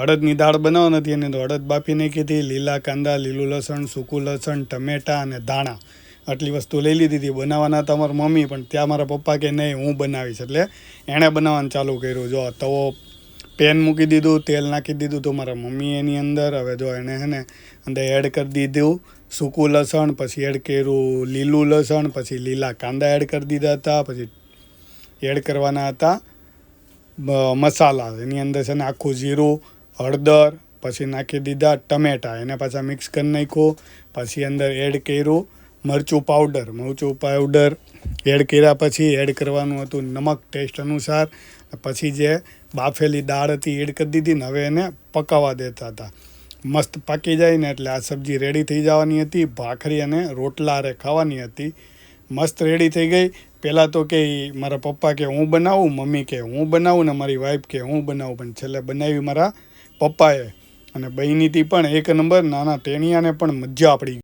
અડદની દાળ બનાવવાની હતી અને તો અડદ બાફી નાખી હતી, લીલા કાંદા, લીલું લસણ, સૂકું લસણ, ટમેટાં અને ધાણા આટલી વસ્તુ લઈ લીધી હતી. બનાવવાના હતા મારા મમ્મી, પણ ત્યાં મારા પપ્પા કે નહીં હું બનાવીશ, એટલે એણે બનાવવાનું ચાલુ કર્યું. જો તવો પેન મૂકી દીધું, તેલ નાખી દીધું તો મારા મમ્મી એની અંદર. હવે જો એણે હે ને અંદર એડ કરી દીધું સૂકું લસણ, પછી એડ કર્યું લીલું લસણ, પછી લીલા કાંદા એડ કરી દીધા હતા, પછી એડ કરવાના હતા મસાલા. એની અંદર છે ને આખું જીરું, હળદર, પછી નાખી દીધા ટમેટાં, એને પાછા મિક્સ કરી નાખ્યું. પછી અંદર એડ કર્યું મરચું પાવડર એડ કર્યા. પછી એડ કરવાનું હતું નમક ટેસ્ટ અનુસાર. પછી જે બાફેલી દાળ હતી એડ કરી દીધી ને હવે એને પકાવવા દેતા હતા. મસ્ત પાકી જાય ને એટલે આ સબ્જી રેડી થઈ જવાની હતી. ભાખરી અને રોટલા હારે ખાવાની હતી. મસ્ત રેડી થઈ ગઈ. પહેલાં તો કે મારા પપ્પા કે હું બનાવું, મમ્મી કે હું બનાવું ને મારી વાઈફ કે હું બનાવું, પણ છેલ્લે બનાવી મારા પપ્પાએ. અને બહેનીથી પણ એક નંબર. નાના ટેણિયાને પણ મજા પડી.